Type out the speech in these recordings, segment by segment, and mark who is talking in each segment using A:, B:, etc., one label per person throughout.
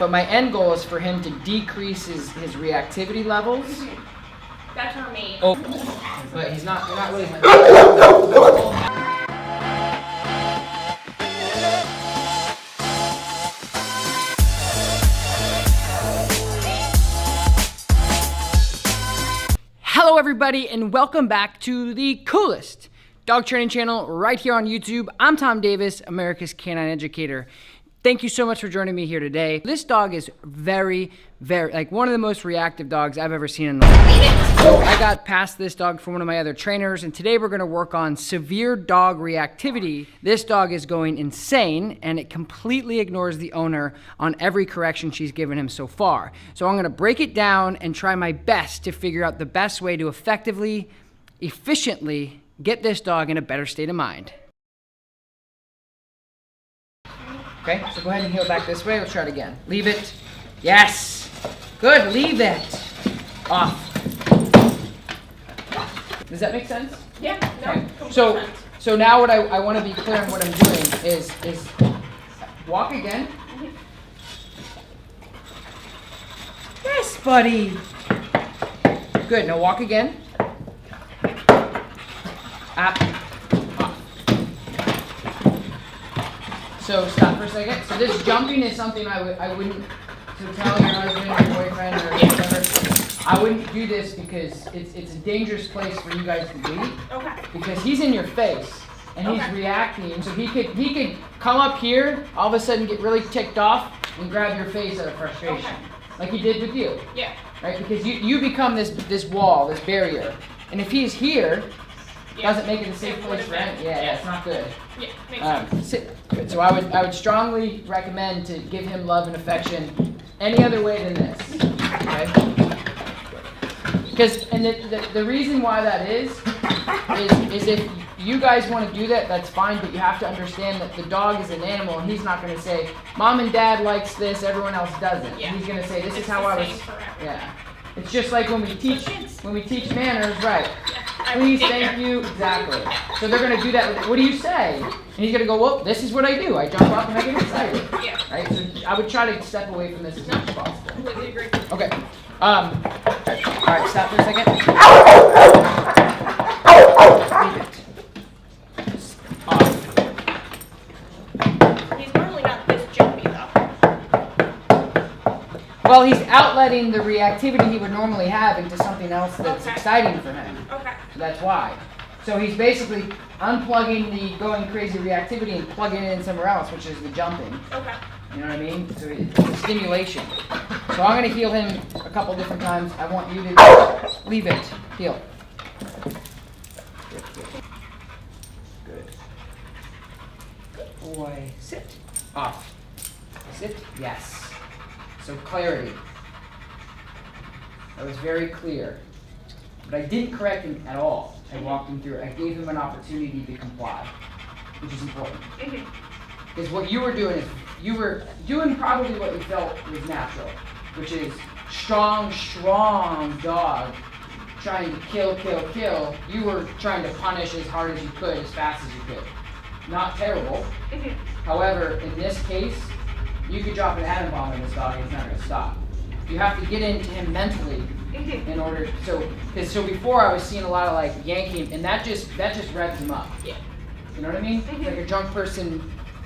A: But my end goal is for him to decrease his reactivity levels.
B: That's our main.
A: Oh, but he's not really. Hello everybody and welcome back to the coolest dog training channel right here on YouTube. I'm Tom Davis, America's Canine Educator. Thank you so much for joining me here today. This dog is very, like one of the most reactive dogs I've ever seen in my life. So I got past this dog from one of my other trainers, and today we're gonna work on severe dog reactivity. This dog is going insane, and it completely ignores the owner on every correction she's given him so far. So I'm gonna break it down and try my best to figure out the best way to effectively, efficiently get this dog in a better state of mind. Okay, so go ahead and heel back this way. Let's try it again. Leave it. Yes. Good, leave it. Off. Does that make sense?
B: Yeah,
A: Okay.
B: no.
A: So now what I want to be clear on what I'm doing is walk again. Yes, buddy. Good, now walk again. Up. So stop for a second. So this jumping is something I wouldn't, so tell your husband or your boyfriend or whatever, I wouldn't do this because it's a dangerous place for you guys to be.
B: Okay.
A: Because he's in your face and he's reacting. So he could come up here, all of a sudden get really ticked off and grab your face out of frustration.
B: Okay.
A: Like he did with you.
B: Yeah.
A: Right? Because you become this wall, this barrier. And if he's here, doesn't make it a safe place for him. Yeah, it's not good.
B: Yeah, makes sense.
A: Good. So I would strongly recommend to give him love and affection any other way than this. Okay? Because the reason why that is if you guys want to do that, that's fine, but you have to understand that the dog is an animal and he's not going to say, Mom and Dad likes this, everyone else doesn't.
B: Yeah.
A: He's going to say, this is how
B: the
A: I was.
B: same for everyone.
A: Yeah. It's just like when we teach manners, right?
B: Yeah,
A: Please, thank you, exactly. So they're gonna do that. What do you say? And he's gonna go, well, this is what I do. I jump up and I get excited.
B: Yeah.
A: Right? So I would try to step away from this as much as possible.
B: Completely agree.
A: Okay. All right, stop for a second. Leave it. Off.
B: He's normally not this jumpy though.
A: Well, he's outletting the reactivity he would normally have into something else that's exciting for him.
B: Okay.
A: So that's why. So he's basically unplugging the going crazy reactivity and plugging it in somewhere else, which is the jumping.
B: Okay.
A: You know what I mean? So it's a stimulation. So I'm going to heel him a couple different times. I want you to leave it. Heel. Good. Good boy. Sit. Off. Sit. Yes. So clarity. That was very clear. But I didn't correct him at all. I walked him through it. I gave him an opportunity to comply, which is important. Because what you were doing is, you were doing probably what you felt was natural, which is strong dog trying to kill. You were trying to punish as hard as you could, as fast as you could. Not terrible. However, in this case, you could drop an atom bomb in this dog and it's not going to stop. You have to get into him mentally in order, so before I was seeing a lot of like yanking, and that just revs him up.
B: Yeah.
A: You know what I mean? Like a drunk person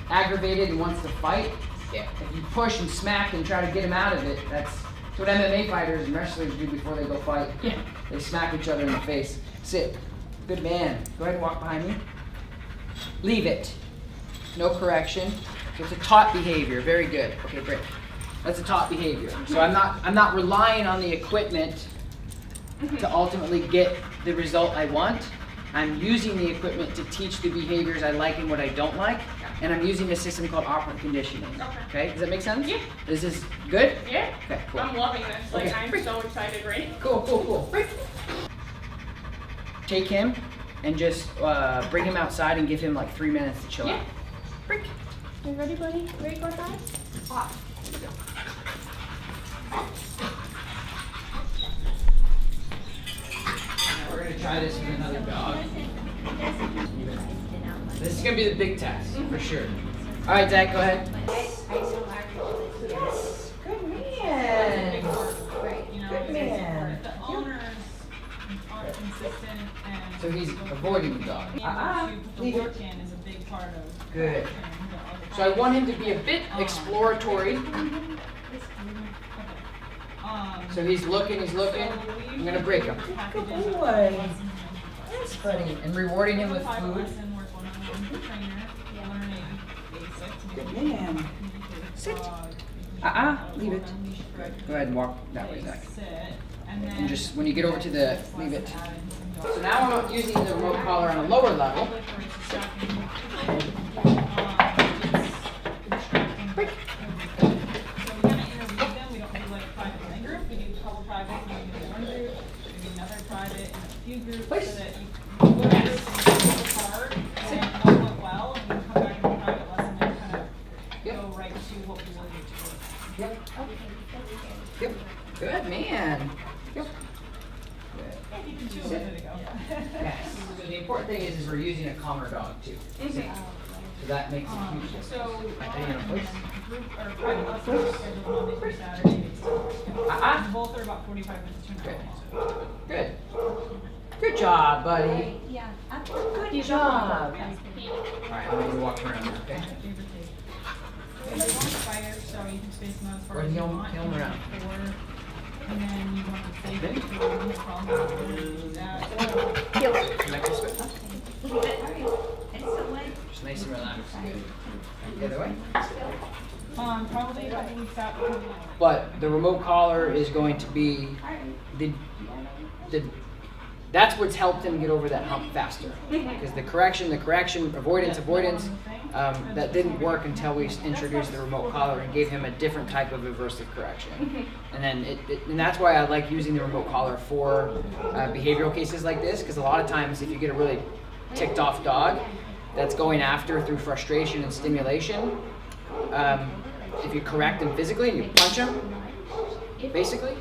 A: aggravated and wants to fight.
B: Yeah.
A: If you push and smack and try to get him out of it, that's what MMA fighters and wrestlers do before they go fight.
B: Yeah.
A: They smack each other in the face. Sit. Good man. Go ahead and walk behind me. Leave it. No correction. So it's a taught behavior. Very good. Okay, great. That's a taught behavior. So I'm not relying on the equipment to ultimately get the result I want. I'm using the equipment to teach the behaviors I like and what I don't like. And I'm using a system called operant conditioning. Okay, does that make sense?
B: Yeah.
A: Is this good?
B: Yeah.
A: Okay, cool.
B: I'm loving this. Like,
A: Okay.
B: I'm so excited, right?
A: Cool. Take him and just bring him outside and give him like 3 minutes to chill out.
B: Break. You ready, buddy? Ready to go outside? Off.
A: We're gonna try this with another dog. This is gonna be the big test, for sure. All right, Dad, go ahead. Yes. Good. So he's avoiding the dog. Leave it.
C: Work in is a big part of.
A: Good.
C: training the
A: So I want him to be a bit exploratory. So he's looking, I'm gonna break him.
C: Good
A: boy. Yes, buddy. And rewarding him with food. Good man. Sit. Leave it. Go ahead and walk that way, Zach. And just, when you get over to the, leave it. So now I'm using the remote collar on a lower level. Break. Place.
C: So that you work hard and all went well, and you come back in the private lesson and kind of go right to what we wanted to do.
A: Yep. Yep. Good man. Yep.
C: Two a minute ago.
A: Yes. So the important thing is we're using a calmer dog too. See? So that makes a huge difference.
C: So,
A: Place.
C: group or private lessons are scheduled Monday through Saturday. Both are about 45 minutes to an hour long.
A: Good. Good job, buddy.
B: Yeah.
A: Good job. Alright, I'm gonna walk around now, okay?
C: They want fire, so you can space them out as far
A: Or
C: as you
A: heel
C: want.
A: him around.
C: And then you want to save it to no problem. Do that.
A: Back this way. Just nice and relaxed. Good. The other way.
C: Probably a couple weeks out. Because
A: But the remote collar is going to be the that's what's helped him get over that hump faster. Because the correction, avoidance, that didn't work until we introduced the remote collar and gave him a different type of aversive correction. And then and that's why I like using the remote collar for behavioral cases like this. Because a lot of times, if you get a really ticked off dog that's going after through frustration and stimulation, if you correct them physically and you punch them, basically,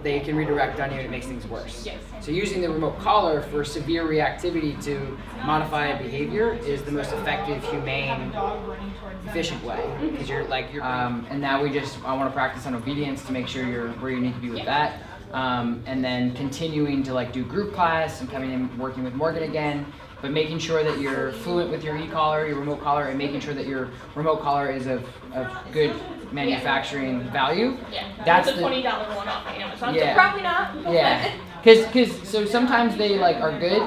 A: they can redirect on you and it makes things worse. So using the remote collar for severe reactivity to modify a behavior is the most effective, humane, efficient way. Because and now I want to practice on obedience to make sure you're where you need to be with that. And then continuing to do group class and coming in working with Morgan again, but making sure that you're fluent with your e-collar, your remote collar, and making sure that your remote collar is of good manufacturing value.
D: Yeah,
A: that's
D: the $20 one off Amazon.
A: Yeah.
D: So probably not.
A: Yeah, because so sometimes they are good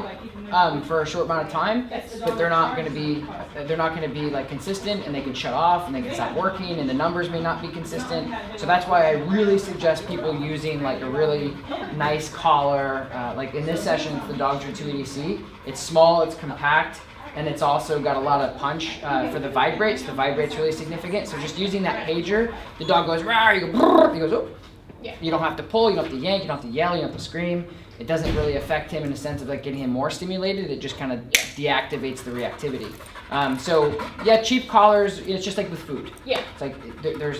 A: for a short amount of time, but they're not going to be consistent, and they can shut off and they can stop working, and the numbers may not be consistent. So that's why I really suggest people using a really nice collar. Like in this session, it's the Dogtra 280C. It's small, it's compact, and it's also got a lot of punch for the vibrates. The vibrate's really significant. So just using that pager, the dog goes rah, you go brrr, he goes oh.
D: Yeah.
A: You don't have to pull, you don't have to yank, you don't have to yell, you don't have to scream. It doesn't really affect him in the sense of getting him more stimulated. It just kind of deactivates the reactivity. So yeah, cheap collars. It's just like with food.
D: Yeah.
A: It's like there's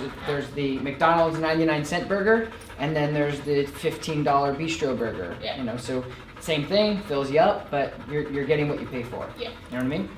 A: the McDonald's 99-cent burger, and then there's the $15 bistro burger.
D: Yeah.
A: So same thing, fills you up, but you're getting what you pay for.
D: Yeah.
A: You know what I mean?